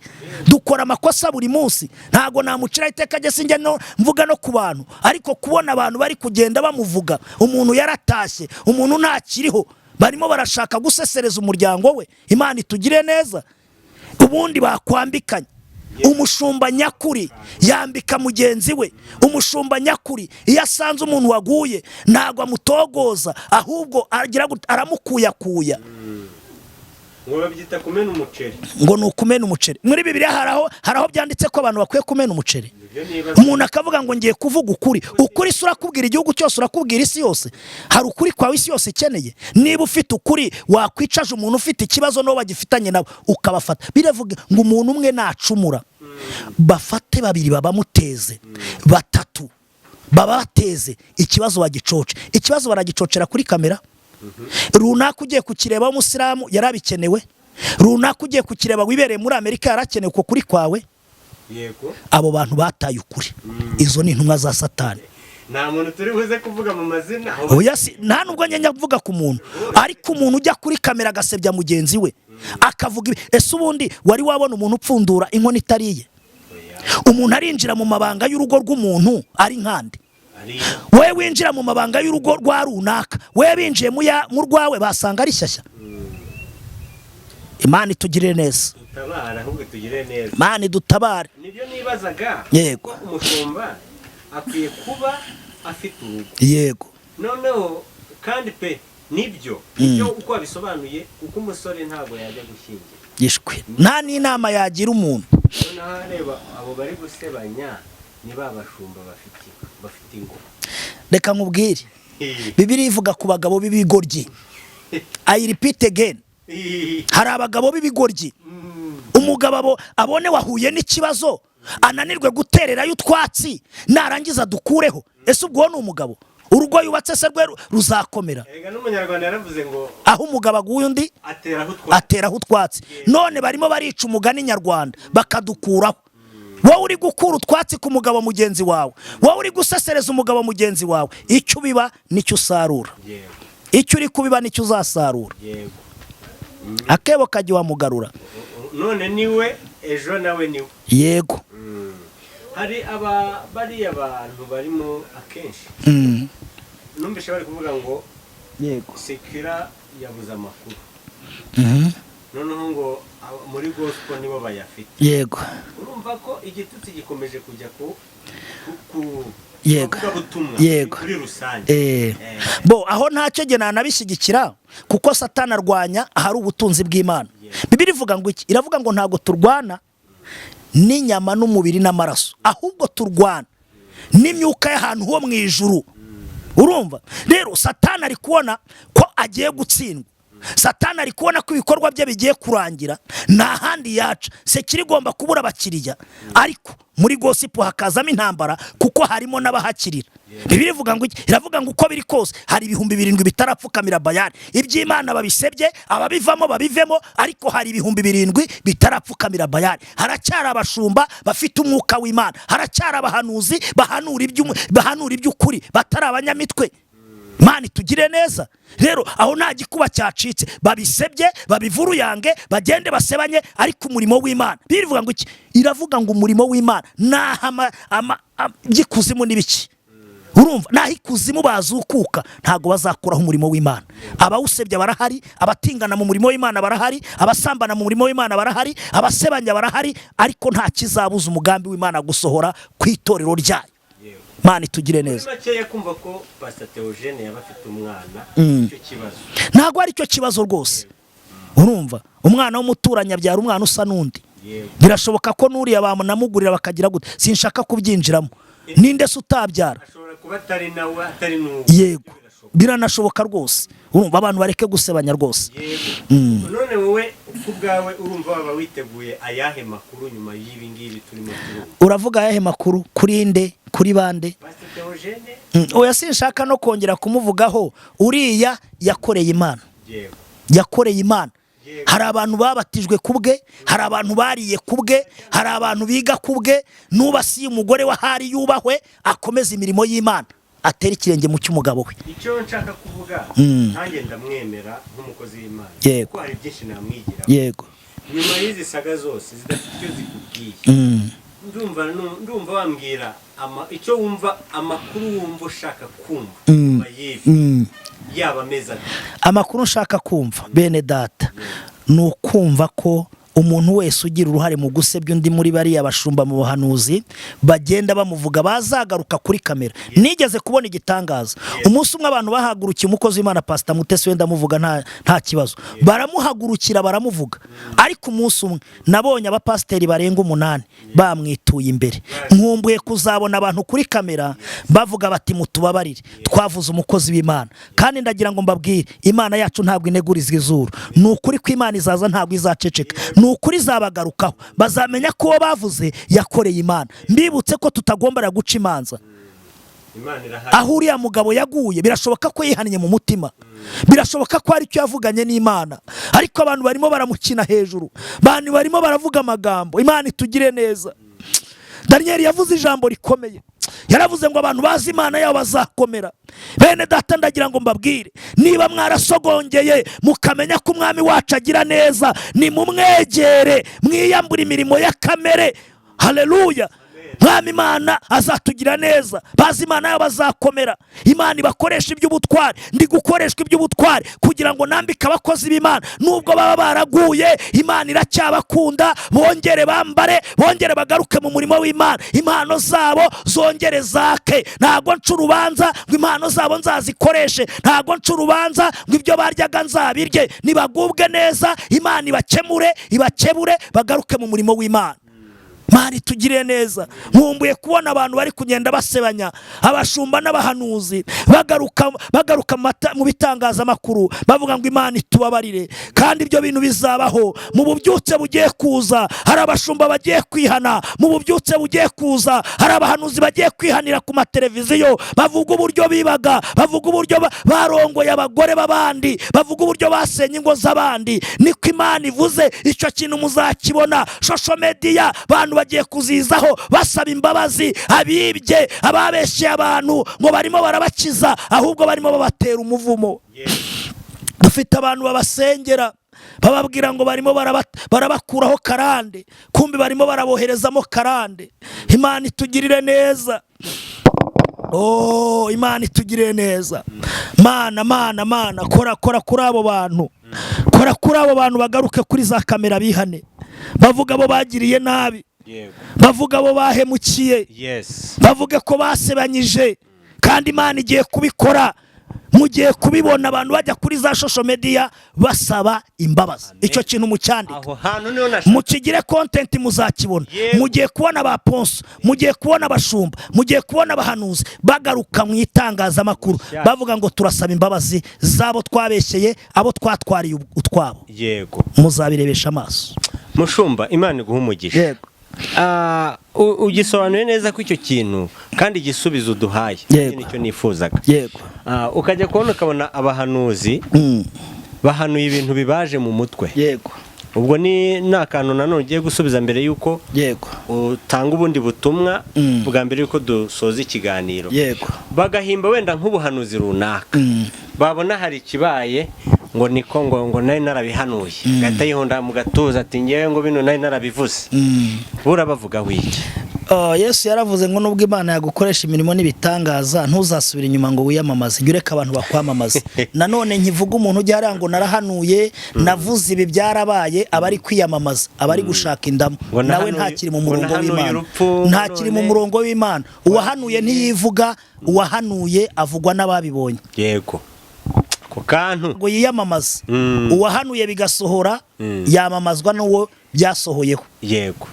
Dukora amakosa buri munsi. Ntago namucira iteka je sinjye no mvuga no ku bantu, ariko kubona abantu bari kugenda bamuvuga, umuntu yaratashye, umuntu ntakiriho, barimo barashaka gusesereza umuryango we. Imana itugire neza. Ubundi bakwambikanye. Umushumba nyakuri yambika mugenzi we. Umushumba nyakuri iyo asanze umuntu waguye ntago amutogoza, ahubwo aramukuyakuya. Ngo babyita kumena umuceri. Ngo nukumena umuceri. Muri Bibiliya haraho byanditse ko abantu bakwiye kumena umuceri. Umuntu akavuga ngo ngiye kuvuga ukuri. Ukuri sura kubwira igihugu cyose, urakubwira isi yose. Hari ukuri kwa isi yose ikeneye. Niba ufite ukuri wakwicaje umuntu ufite ikibazo no bagifitanye nabo ukabafata. Biravuga ngo umuntu umwe nacumura, bafate babiri babamuteze, batatu babateze, ikibazo wagicoce. Ikibazo baragicocera kuri kamera. Runaka ugiye kukireba umusiramu yarabikenewe. Runaka ugiye kukireba wibereye muri Amerika yarakenewe uko kuri kwawe. Yego. Abo bantu bataye ukuri. Izo ni intumwa za Satani. Nta muntu turi buze kuvuga mu mazina. Oya, nta nubwo nyenya kuvuga ku muntu, ariko umuntu ujya kuri kamera agasebya mugenzi we akavuga ese ubundi wari wabona umuntu upfundura inkono itariye? Umuntu arinjira mu mabanga y'urugo rw'umuntu ari nkande. We winjira mu mabanga y'urugo rwa runaka, we binjiye mu rwawe basanga ari shyashya. Imana itugirire neza. Dutabara ahubwo tugire neza. Imana dutabare. Nibyo nibazaga. Yego. Umushumba akwiye kuba afite urugo. Yego. Noneho kandi pe nibyo uko abisobanuye, kuko umusore ntago yajya gushyingira. Yishwe. Nta n'inama yagira umuntu. Noneho areba abo bari gusebanya ni babashumba bafite ingo. Reka nkubwire. Bibiri ivuga ku bagabo b'ibigoryi. I repeat again. Hari abagabo b'ibigoryi. Umugabo abone wahuye n'ikibazo ananirwe gutererayo utwatsi narangiza dukureho. Ese ubwo ni umugabo? Urugo yubatse se rwe ruzakomera? Ega n'umunyarwanda yaravuze ngo aho umugabo aguye undi ateraho utwatsi. None barimo barica umugani nyarwanda bakadukuraho. Wowe uri gukura utwatsi ku mugabo mugenzi wawe, wowe uri gusesereza umugabo mugenzi wawe, icyo biba nicyo usarura. Icyo uri kubiba nicyo uzasarura. Akebo kajya wamugarura. None niwe ejo nawe niwe. Yego. Hari bari abantu barimo akenshi. Numvise bari kuvuga ngo yego sekira yabuza amakuru. Noneho ngo muri gospel nibo bayafite. Yego. Urumva ko igitutsi gikomeje kujya ku yego yego kuri rusange. Bo aho ntacyo gena nabishyigikira kuko Satani arwanya ahari ubutunzi bw'Imana. Bibiri ivuga ngo iki? Iravuga ngo ntago turwana n'inyama n'umubiri n'amaraso, ahubwo turwana n'imyuka y'ahantu ho mu ijuru. Urumva? Rero Satani ari kubona ko agiye gutsindwa. Satani ari kubona ko ibikorwa bye bigiye kurangira, nta handi yaca. Se kiri gomba kubura abakiriya, ariko muri gospel hakazamo intambara kuko harimo n'abahakirira. Bibiri ivuga ngo iravuga ngo uko biri kose hari 7,000 bitarapfukamira Bayali. Iby'Imana babisebye ababivamo babivemo, ariko hari 7,000 bitarapfukamira Bayali. Haracyara abashumba bafite umwuka w'Imana, haracyara abahanuzi bahanura iby'ukuri batari abanyamitwe. Imana itugire neza. Rero aho nta gikuba cyacitse, babisebye babivuruyange bagende basebanye, ariko umurimo w'Imana birivuga ngo iki? Iravuga ngo umurimo w'Imana nahama byikuzimu n'ibiki. urumva naho ikuzimu bazukuka ntago bazakuraho umurimo w'Imana. Abawusebya barahari, abatingana mu murimo w'Imana barahari, abasambana mu murimo w'Imana barahari, abasebanya barahari, ariko nta kizabuza umugambi w'Imana gusohora ku itorero ryayo. Mana itugire neza. Baciye kumva ko Pastor Theogene yabafite umwana icyo kibazo. Ntago ari cyo kibazo rwose. Urumva umwana w'umuturanya abyara umwana usa n'undi. Birashoboka ko nuriya bamunamugurira bakagira gute, sinshaka kubyinjiramo. Ninde se utabyara? Ashobora kuba atari nawe atari n'uwo. Yego, biranashoboka rwose. Urumva abantu bareke gusebanya rwose. None wowe kubwawe urumva baba witeguye ayahe makuru nyuma y'ibi ngibi turimo turumva? Uravuga ayahe makuru kuri nde, kuri bande? Pastor Theogene? Oya sinshaka no kongera kumuvugaho. Uriya yakoreye Imana. Yego. Yakoreye Imana. Hari abantu babatijwe kubwe, hari abantu bariye kubwe, hari abantu biga kubwe. Nubasiye umugore wa hari yubahwe akomeza imirimo y'Imana, atera ikirenge mu cy'umugabo we. Icyo nshaka kuvuga nanjye ndamwemera nk'umukozi w'Imana. Yego. Kuko hari byinshi namwigira. Yego. Nyuma y'izi saga zose zidafite icyo zikubwiye. Ndumva wambwira icyo wumva amakuru wumva ushaka kumva nyuma y'ibi yaba meza. Amakuru nshaka kumva bene data ni ukumva ko umuntu wese ugira uruhare mu gusebya undi muri bariya bashumba mu buhanuzi bagenda bamuvuga bazagaruka kuri kamera. Nigeze kubona igitangaza umunsi umwe abantu bahagurukiye umukozi w'Imana Pastor Mutesi wenda muvuga nta kibazo, baramuhagurukira baramuvuga, ariko umunsi umwe nabonye abapasiteri barenga 8 bamwituye imbere. Nkumbuye kuzabona abantu kuri kamera bavuga bati mutubabarire twavuze umukozi w'Imana, kandi ndagira ngo mbabwire Imana yacu ntabwo inegurizwa izuru. Ni ukuri ko Imana izaza ntabwo izaceceka, ukuri zabagarukaho bazamenya ko bavuze yakoreye Imana. Mbibutse ko tutagombara guca imanza. Aho uriya mugabo yaguye birashoboka ko yihaniye mu mutima, birashoboka ko ari cyo yavuganye n'Imana, ariko abantu barimo baramukina hejuru, abantu barimo baravuga amagambo. Imana itugire neza. Daniel yavuze ijambo rikomeye, yaravuze ngo abantu bazi Imana yabo bazakomera. Bene data ndagira ngo mbabwire, niba mwarasogongeye mukamenya ko umwami wacu agira neza, ni mumwegere mwiyambura imirimo ya kamere. Haleluya. Mwami Imana azatugira neza, bazi Imana yabo bazakomera. Imana ibakoresha iby'ubutwari, ndi gukoreshwa iby'ubutwari kugira ngo nambike abakozi b'Imana nubwo baba baraguye. Imana iracyabakunda, bongere bambare, bongere bagaruke mu murimo w'Imana, impano zabo zongere zake. Ntago nca urubanza ngo impano zabo nzazikoreshe, ntago nca urubanza ngo ibyo baryaga nzabirye. Nibagubwe neza, Imana ibakebure bagaruke mu murimo w'Imana. Mari tugire neza. Nkumbuye kubona abantu bari kugenda basebanya abashumba n'abahanuzi bagaruka mu bitangaza makuru bavuga ngo Imana itubabarire, kandi ibyo bintu bizabaho mu bubyutse bugiye kuza. Hari abashumba bagiye kwihana mu bubyutse bugiye kuza, hari abahanuzi bagiye kwihanira ku mateleviziyo bavuga uburyo bibaga, bavuga uburyo barongoye abagore b'abandi, bavuga uburyo basenye ingo z'abandi. Niko Imana ivuze, icyo kintu muzakibona. Social media bantu bagiye kuzizaho basaba imbabazi abibye, ababeshye abantu ngo barimo barabakiza, ahubwo barimo babatera umuvumo. Dufite abantu babasengera bababwira ngo barimo barabakuraho karande, kumbi barimo baraboherezamo karande. Imana itugirire neza. Oh, Imana itugirire neza. Mana kora kuri abo bantu, kora kuri abo bantu bagaruke kuri za kamera bihane, bavuga abo bagiriye nabi, bavuga abo bahemukiye, bavuga ko basebanyije, kandi Imana igiye kubikora. Mugiye kubibona abantu bajya kuri za social media basaba imbabazi. Icyo kintu mucyandika, mukigire content muzakibona. Mugiye kubona ba Ponso, mugiye kubona abashumba, mugiye kubona abahanuzi bagaruka mu itangaza makuru bavuga ngo turasaba imbabazi zabo twabeshyeye, abo twatwariye utwabo. Yego, muzabirebesha amaso. Mushumba, Imana iguha umugisha. Yego. Ugisobanuye neza ko icyo kintu kandi igisubizo duhaye nicyo nifuzaga. Yego. Ukajya kubona ukabona abahanuzi bahanuye ibintu bibaje mu mutwe. Yego. Ubwo ni nakantu nanone ugiye gusubiza mbere yuko yego utanga ubundi butumwa bwa mbere yuko dusoza ikiganiro. Yego. Bagahimba wenda nk'ubuhanuzi runaka. Babona hari ikibaye ngo niko ngo nari narabihanuye, gata yihonda mu gatuza ati ngewe ngo bino nari narabivuze. Urabavuga wiki? Yesu yaravuze ngo nubwo Imana yagukoresha imirimo n'ibitangaza ntuzasubira inyuma ngo wiyamamaze, jya ureka abantu bakwamamaze. Nanone nkivuga umuntu ujya hariya ngo narahanuye navuze ibi byarabaye, abari kwiyamamaza, abari gushaka indamu, nawe ntakiri mu murongo w'Imana, ntakiri mu murongo w'Imana. Uwahanuye ntiyivuga, uwahanuye avugwa n'ababibonye. Yego ko kantu ngo yiyamamaze, uwahanuye bigasohora yamamazwa n'uwo byasohoyeho. Yego.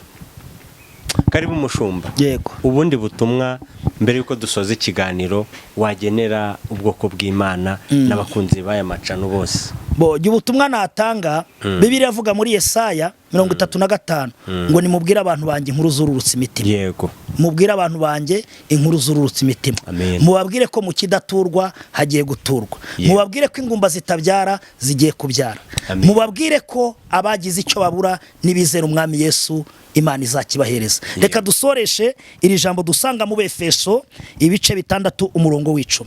Karibu umushumba. Yego. Ubundi butumwa mbere yuko dusoza ikiganiro wagenera ubwoko bw'Imana n'abakunzi baya macano bose. Ubutumwa natanga, Bibiliya avuga muri Yesaya 35 ngo nimubwire abantu banjye inkuru zururutse imitima. Yego. Mubwire abantu banjye inkuru zururutse imitima. Mubabwire ko mu kidaturwa hagiye guturwa. Mubabwire ko ingumba zitabyara zigiye kubyara. Mubabwire ko abagize icyo babura nibizera umwami Yesu Imana izakibahereza. Reka dusoreshe iri jambo dusanga mu Befeso ibice 6 umurongo w'10.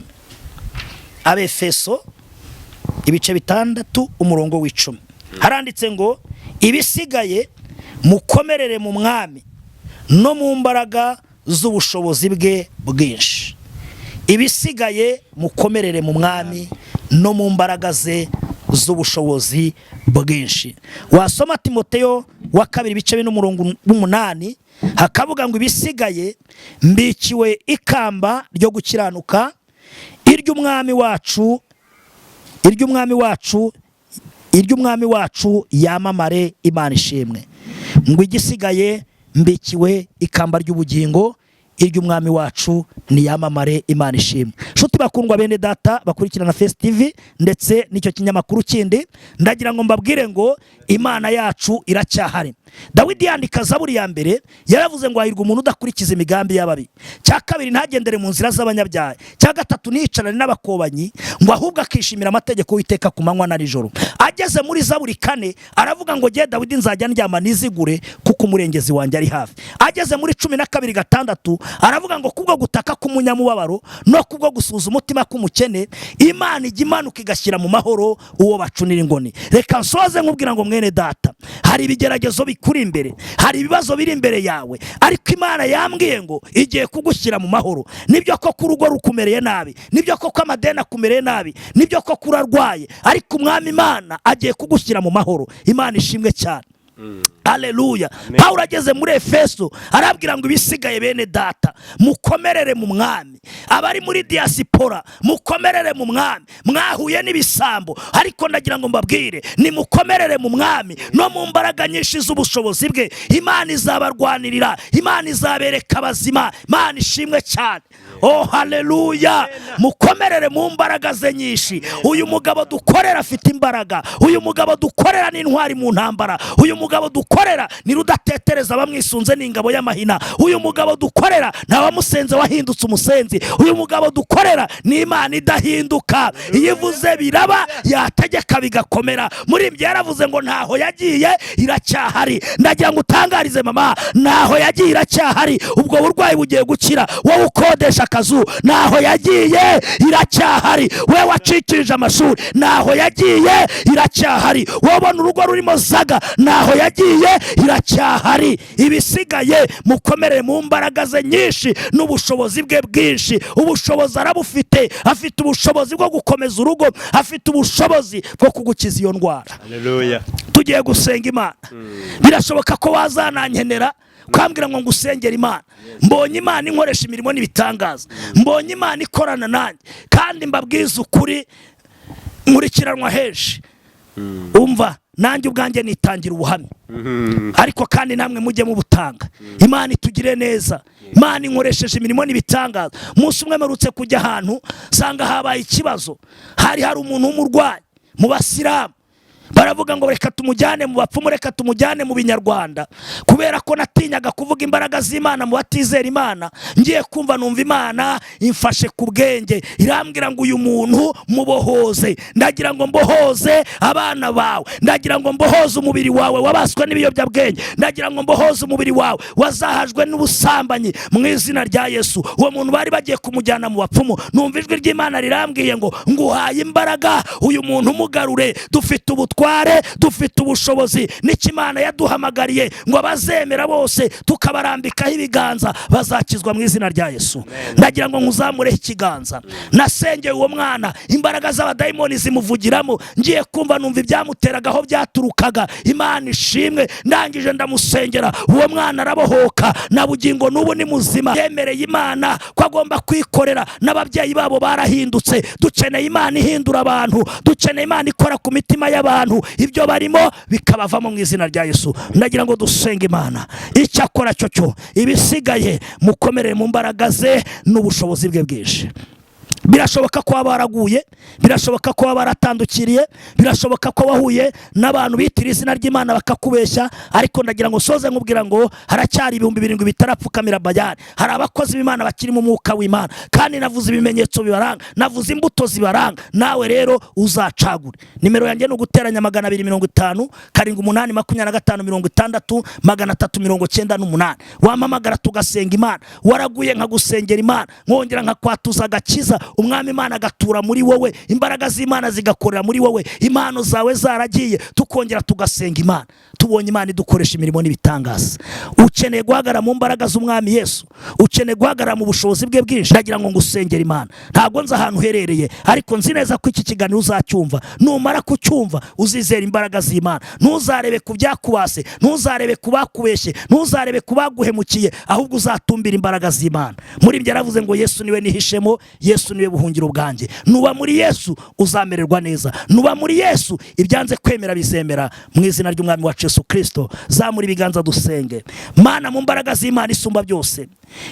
Abefeso ibice 6 umurongo w'10. Haranditse ngo ibisigaye mukomerere mu mwami no mu mbaraga z'ubushobozi bwe bwinshi. Ibisigaye mukomerere mu mwami no mu mbaraga ze z'ubushobozi bwinshi. Wasoma Timoteyo wa 2 ibice 8 hakavuga ngo ibisigaye mbikiwe ikamba ryo gukiranuka iry'umwami wacu yamamare Imana ishimwe. Ngo igisigaye mbikiwe ikamba ry'ubugingo iry'umwami wacu ni yamamare Imana ishimwe. Shuti bakundwa bene data bakurikirana Face TV ndetse n'icyo kinyamakuru kindi, ndagira ngo mbabwire ngo Imana yacu iracyahari. Dawidi yandika Zaburi ya mbere yaravuze ngo hahirwa umuntu udakurikiza imigambi y'ababi, cya kabiri ntagendere mu nzira z'abanyabyaha, cya gatatu ntiyicarane n'abakobanyi, ngo ahubwo akishimira amategeko y'Uwiteka ku manywa na nijoro. Ageze muri Zaburi 4 aravuga ngo jye Dawidi nzajya ndyama nizigure kuko umurengezi wanjye ari hafi. Ageze muri 12:6 aravuga ngo kubwo gutaka k'umunyamubabaro no kubwo gusuza umutima k'umukene Imana ijya imanuka igashyira mu mahoro uwo bacunira ingoni. Reka nsoze nkubwira ngo mwene data, hari ibigeragezo kuri imbere, hari ibibazo biri imbere yawe, ariko Imana yambwiye ngo igiye kugushyira mu mahoro. Nibyo ko kurugo rukumereye nabi, nibyo ko amadeni akumereye nabi, nibyo ko kurarwaye, ariko umwami Imana agiye kugushyira mu mahoro. Imana ishimwe cyane. Haleluya. Paulo ageze muri Efeso arabwira ngo ibisigaye bene data mukomerere mu mwami. Abari muri diaspora mukomerere mu mwami. Mwahuye n'ibisambo, ariko ndagira ngo mbabwire ni mukomerere mu mwami no mu mbaraga nyinshi z'ubushobozi bwe. Imana izabarwanirira, Imana izabereka abazima. Imana ishimwe cyane. Oh haleluya. Mukomerere mu mbaraga ze nyinshi. Uyu mugabo dukorera afite imbaraga, uyu mugabo dukorera n'intwari mu ntambara, uyu mugabo dukorera ni rudatetereza bamwisunze n'ingabo y'amahina, uyu mugabo dukorera ntawamusenze wahindutse umusenzi, uyu mugabo dukorera ni Imana idahinduka. Yivuze biraba, yategeka bigakomera. Muri ibyo yaravuze ngo ntaho yagiye iracyahari. Ndagira ngo utangarize mama, ntaho yagiye iracyahari. Ubwo burwayi bugiye gukira, wowe ukodesha akazu ntaho yagiye iracyahari. Wewe wacikirije amashuri ntaho yagiye iracyahari. Wabona urugo rurimo zaga ntaho yagiye iracyahari. Ibisigaye mukomerere mu mbaraga ze nyinshi n'ubushobozi bwe bwinshi. Ubushobozi arabufite, afite ubushobozi bwo gukomeza urugo, afite ubushobozi bwo kugukiza iyo ndwara. Haleluya. Tugiye gusenga Imana. Birashoboka ko wazanankenera kwambwira ngo ngusengera Imana. Mbonye Imana inkoresha imirimo n'ibitangaza, mbonye Imana ikorana nanjye, kandi mbabwiza ukuri nkurikiranwa henshi. Umva nanjye ubwanjye nitangira ubuhamya, ariko kandi namwe mujye mu butanga. Imana itugire neza, Imana inkoresheje imirimo n'ibitangaza. Umunsi umwe merutse kujya ahantu sanga habaye ikibazo, hari umuntu w'umurwayi mu Basilamu. Baravuga ngo reka tumujyane mu bapfumu, reka tumujyane mu binyarwanda, kubera ko natinyaga kuvuga imbaraga z'Imana mu batizera Imana. Ngiye kumva numva Imana imfashe ku bwenge, irambwira ngo uyu muntu mubohoze. Ndagira ngo mbohoze abana bawe, ndagira ngo mbohoze umubiri wawe wabaswe n'ibiyobyabwenge, ndagira ngo mbohoze umubiri wawe wazahajwe n'ubusambanyi mu izina rya Yesu. Uwo muntu bari bagiye kumujyana mu bapfumu, numva ijwi ry'Imana rirambwiye ngo nguhaye imbaraga, uyu muntu mugarure. Dufite ubutwari ubutware dufite ubushobozi n'ikimana yaduhamagariye ngo abazemera bose tukabarambikaho ibiganza bazakizwa mu izina rya Yesu. Ndagira ngo nkuzamureho ikiganza. Nasengeye uwo mwana, imbaraga z'abadayimoni zimuvugiramo, ngiye kumva numva ibyamuteraga aho byaturukaga. Imana ishimwe, ndangije ndamusengera, uwo mwana arabohoka, na bugingo n'ubu ni muzima. Yemereye Imana ko agomba kwikorera, n'ababyeyi babo barahindutse. Dukeneye Imana ihindura abantu, dukeneye Imana ikora ku mitima y'abantu, ibyo barimo bikabavamo mu izina rya Yesu. Ndagira ngo dusenge Imana, icyo akora cyo ibisigaye mukomerere mu mbaraga ze n'ubushobozi bwe bwinshi. Birashoboka ko waba waraguye, birashoboka ko waba waratandukiriye, birashoboka ko wahuye n'abantu bitira izina ry'Imana bakakubeshya, ariko ndagira ngo soze nkubwira ngo haracyari 7,000 bitarapfukamira Bayali. Hari abakozi b'Imana bakiri mu mwuka w'Imana, kandi navuze ibimenyetso bibaranga, navuze imbuto zibaranga. Nawe rero uzacagure. Nimero yanjye ni uguteranya 250 788 25 60 398. Wamamagara tugasenga Imana. Waraguye nkagusengera Imana, nkongera nkakwatuza agakiza, umwami Imana agatura muri wowe, imbaraga z'Imana zigakorera muri wowe, impano zawe zaragiye, tukongera tugasenga Imana. Tubonye Imana idukoresha imirimo n'ibitangaza. Ukeneye guhagarara mu mbaraga z'umwami Yesu, ukeneye guhagarara mu bushobozi bwe bwinshi, ndagira ngo ngusengere Imana. Ntabwo nzi ahantu uherereye, ariko nzi neza ko iki kiganiro uzacyumva. Numara kucyumva uzizera imbaraga z'Imana. Ntuzarebe ku byakubase, ntuzarebe ku bakubeshye, ntuzarebe ku baguhemukiye, ahubwo uzatumbira imbaraga z'Imana. Muri ibyo yaravuze ngo Yesu niwe nihishemo, Yesu niwe buhungiro bwanjye. Nuba muri Yesu uzamererwa neza, nuba muri Yesu ibyanze kwemera bizemera, mu izina ry'umwami wacu Yesu Kristo. Zamura ibiganza dusenge. Mana, mu mbaraga z'Imana isumba byose,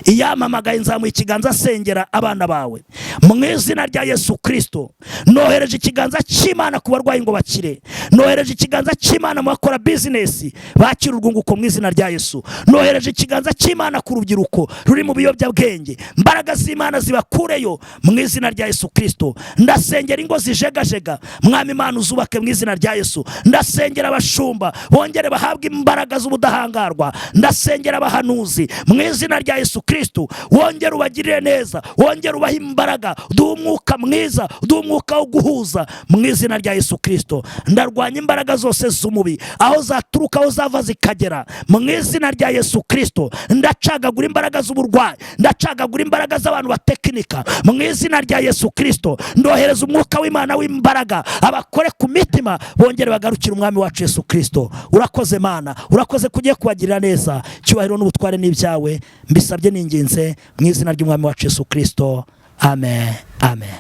iyamamagaye nzamuye ikiganza asengera abana bawe mu izina rya Yesu Kristo. Nohereje ikiganza cy'Imana ku barwayi ngo bakire, nohereje ikiganza cy'Imana mu bakora business bakira urwunguko mu izina rya Yesu. Nohereje ikiganza cy'Imana ku rubyiruko ruri mu biyobyabwenge, mbaraga z'Imana zibakureyo mu izina rya Yesu Kristo. Ndasengera ingo zijegajega, mwami Imana uzubake mu izina rya Yesu. Ndasengera abashumba bongere bahabwe imbaraga z'ubudahangarwa. Ndasengera abahanuzi mu izina rya Yesu Kristo, wongere ubagirire neza, wongere ubahe imbaraga, duhe umwuka mwiza, duhe umwuka wo guhuza mu izina rya Yesu Kristo. Ndarwanya imbaraga zose z'umubi, aho zaturuka aho zava zikagera, mu izina rya Yesu Kristo. Ndacagagura imbaraga z'uburwayi, ndacagagura imbaraga z'abantu batekinika mu izina rya Yesu Kristo. Ndohereza umwuka w'Imana w'imbaraga abakore ku mitima, bongere bagarukira umwami wacu Yesu Kristo. Urakoze Mana, urakoze kugiye kubagirira neza. Cyubahiro n'ubutware n'ibyawe mbisabye ninginze mu izina ry'umwami wacu Yesu Kristo. Amen. Amen.